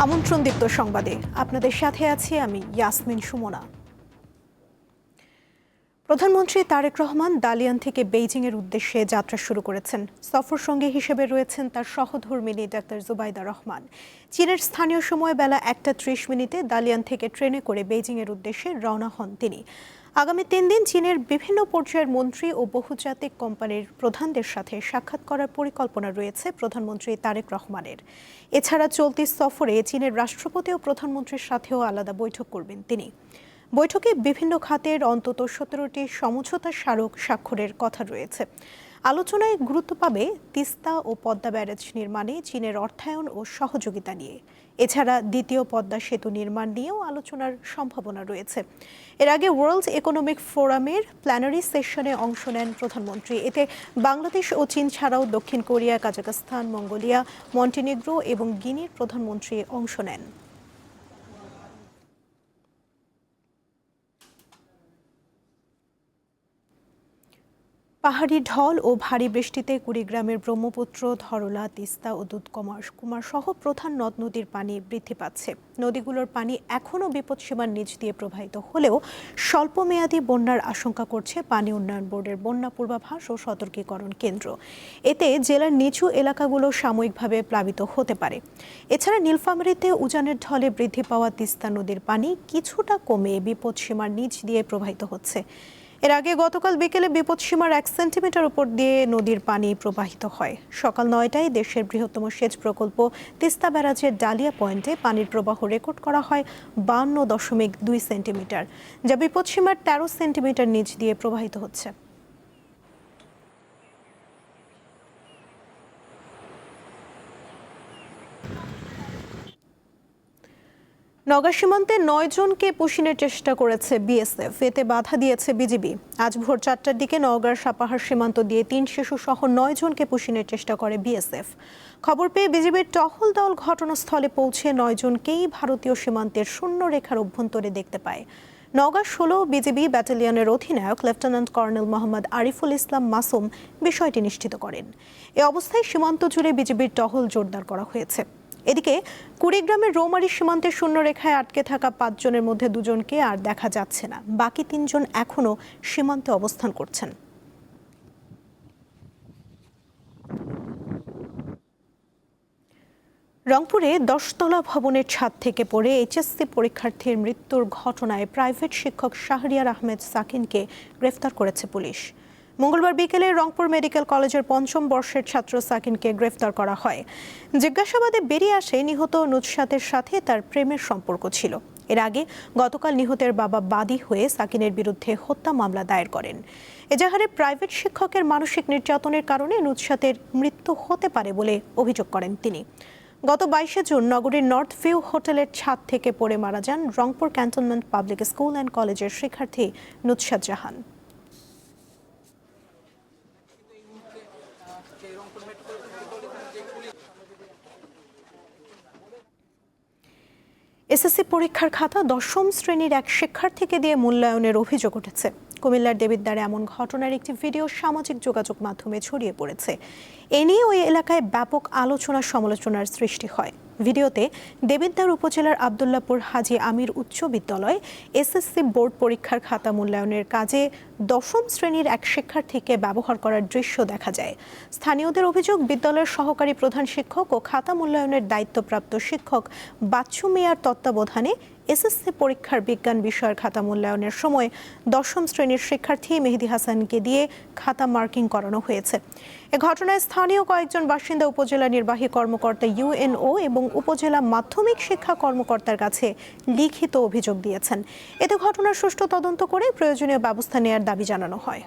আমন্ত্রণ দীপ্ত সংবাদে আপনাদের সাথে আছি আমি ইয়াসমিন সুমনা। প্রধানমন্ত্রী তারেক রহমান দালিয়ান থেকে বেইজিংয়ের উদ্দেশ্যে যাত্রা শুরু করেছেন। সফর সঙ্গী হিসেবে রয়েছেন তার সহধর্মিণী ডাক্তার জুবাইদা রহমান। চীনের স্থানীয় সময় বেলা 1:30 দালিয়ান থেকে ট্রেনে করে বেইজিংয়ের উদ্দেশ্যে রওনা হন তিনি। আগামী 3 দিন চীনের বিভিন্ন পর্যায়ের মন্ত্রী ও বহুজাতিক কোম্পানির প্রধানদের সাথে সাক্ষাৎ করার পরিকল্পনা রয়েছে প্রধানমন্ত্রী তারেক রহমানের। এছাড়া চলতি সফরে চীনের রাষ্ট্রপতি ও প্রধানমন্ত্রীর সাথেও আলাদা বৈঠক করবেন তিনি। বৈঠকে বিভিন্ন খাতের অন্তত 17টি সমঝোতা স্মারক স্বাক্ষরের কথা রয়েছে। আলোচনায় গুরুত্ব পাবে তিস্তা ও পদ্মা ব্যারেজ নির্মাণে চীনের অর্থায়ন ও সহযোগিতা নিয়ে। এছাড়া দ্বিতীয় পদ্মা সেতু নির্মাণ নিয়েও আলোচনার সম্ভাবনা রয়েছে। এর আগে ওয়ার্ল্ড ইকোনমিক ফোরামের প্ল্যানারি সেশনে অংশ নেন প্রধানমন্ত্রী। এতে বাংলাদেশ ও চীন ছাড়াও দক্ষিণ কোরিয়া, কাজাখস্তান, মঙ্গোলিয়া, মন্টিনিগ্রো এবং গিনির প্রধানমন্ত্রী অংশ নেন। পাহাড়ি ঢল ও ভারী বৃষ্টিতে কুড়িগ্রামের ব্রহ্মপুত্র, ধরলা, তিস্তা ও দুধকুমার সহ প্রধান নদ নদীর পানি বৃদ্ধি পাচ্ছে। নদীগুলোর পানি এখনও বিপদসীমার নিচ দিয়ে প্রবাহিত হলেও স্বল্পমেয়াদী বন্যার আশঙ্কা করছে পানি উন্নয়ন বোর্ডের বন্যা পূর্বাভাস ও সতর্কীকরণ কেন্দ্র। এতে জেলার নিচু এলাকাগুলো সাময়িকভাবে প্লাবিত হতে পারে। এছাড়া নীলফামারীতে উজানের ঢলে বৃদ্ধি পাওয়া তিস্তা নদীর পানি কিছুটা কমে বিপদসীমার নিচ দিয়ে প্রবাহিত হচ্ছে। এর আগে গতকাল বিকেলে বিপদসীমার 1 সেন্টিমিটার উপর দিয়ে নদীর পানি প্রবাহিত হয়। সকাল 9টায় দেশের বৃহত্তম সেচ প্রকল্প তিস্তা ব্যারাজের ডালিয়া পয়েন্টে পানির প্রবাহ রেকর্ড করা হয় 52.2 সেন্টিমিটার, যা বিপদসীমার 13 সেন্টিমিটার নিচ দিয়ে প্রবাহিত হচ্ছে। নওগাঁ সীমান্তে 9 জনকে পুশিনের চেষ্টা করেছে বিএসএফ, এতে বাধা দিয়েছে বিজিবি। আজ ভোর 4টার দিকে নওগাঁর সাপাহার সীমান্ত দিয়ে 3 শিশু সহ 9 জনকে পুশিনের চেষ্টা করে বিএসএফ। খবর পেয়ে বিজিবির টহল দল ঘটনাস্থলে পৌঁছে 9 জনকেই ভারতীয় সীমান্তের শূন্য রেখার অভ্যন্তরে দেখতে পায়। নওগাঁ 16 বিজিবি ব্যাটালিয়নের অধিনায়ক লেফটেন্যান্ট কর্নেল মোহাম্মদ আরিফুল ইসলাম মাসুম বিষয়টি নিশ্চিত করেন। এ অবস্থায় সীমান্ত জুড়ে বিজিবির টহল জোরদার করা হয়েছে। এদিকে কুড়িগ্রামের রৌমারী সীমান্তের শূন্য রেখায় আটকে থাকা 5 জনের মধ্যে 2 জনকে আর দেখা যাচ্ছে না। বাকি 3 জন এখনও সীমান্তে অবস্থান করছেন। রংপুরে 10তলা ভবনের ছাদ থেকে পড়ে এইচএসসি পরীক্ষার্থীর মৃত্যুর ঘটনায় প্রাইভেট শিক্ষক শাহরিয়ার আহমেদ সাকিনকে গ্রেফতার করেছে পুলিশ। মঙ্গলবার বিকেলে রংপুর মেডিকেল কলেজের 5ম বর্ষের ছাত্র সাকিনকে গ্রেফতার করা হয়। জিজ্ঞাসাবাদে বেরিয়ে আসে নিহত নুসরাতের সাথে তার প্রেমের সম্পর্ক ছিল। এর আগে গতকাল নিহতের বাবা বাদী হয়ে সাকিনের বিরুদ্ধে হত্যা মামলা দায়ের করেন। এজাহারে প্রাইভেট শিক্ষকের মানসিক নির্যাতনের কারণে নুসরাতের মৃত্যু হতে পারে বলে অভিযোগ করেন তিনি। গত 22শে জুন নগরীর নর্থ ভিউ হোটেলের ছাদ থেকে পড়ে মারা যান Rangpur cantonment public school and কলেজের শিক্ষার্থী নুসরাত জাহান। এসএসসি পরীক্ষার খাতা 10ম শ্রেণীর এক শিক্ষার্থীকে দিয়ে মূল্যায়নের অভিযোগ উঠেছে। কুমিল্লার দেবিদ্বারে এমন ঘটনার একটি ভিডিও সামাজিক যোগাযোগ মাধ্যমে ছড়িয়ে পড়েছে। এ নিয়ে ওই এলাকায় ব্যাপক আলোচনা সমালোচনার সৃষ্টি হয়। ভিডিওতে দেবিদ্বার উপজেলার আবদুল্লাপুর হাজী আমির উচ্চ বিদ্যালয় এসএসসি বোর্ড পরীক্ষার খাতা মূল্যায়নের কাজে 10ম শ্রেণীর এক শিক্ষার্থীকে ব্যবহার করার দৃশ্য দেখা যায়। স্থানীয়দের অভিযোগ, বিদ্যালয়ের সহকারী প্রধান শিক্ষক ও খাতা মূল্যায়নের দায়িত্বপ্রাপ্ত শিক্ষক বাচ্চু মিয়ার তত্ত্বাবধানে এসএসসি পরীক্ষার বিজ্ঞান বিষয়ের খাতা মূল্যায়নের সময় 10ম শ্রেণীর শিক্ষার্থী মেহেদি হাসানকে দিয়ে খাতা মার্কিং করানো হয়েছে। এ ঘটনায় স্থানীয় কয়েকজন বাসিন্দা উপজেলা নির্বাহী কর্মকর্তা ইউএনও এবং উপজেলা মাধ্যমিক শিক্ষা কর্মকর্তার কাছে লিখিত অভিযোগ দিয়েছেন। এতে ঘটনার সুষ্ঠু তদন্ত করে প্রয়োজনীয় ব্যবস্থা নেওয়ার দাবি জানানো হয়।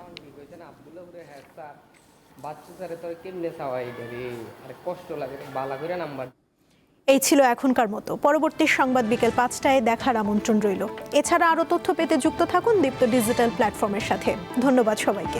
এই ছিল এখনকার মতো। পরবর্তী সংবাদ বিকেল 5টায় দেখার আমন্ত্রণ রইল। এছাড়া আরও তথ্য পেতে যুক্ত থাকুন দীপ্ত ডিজিটাল প্ল্যাটফর্মের সাথে। ধন্যবাদ সবাইকে।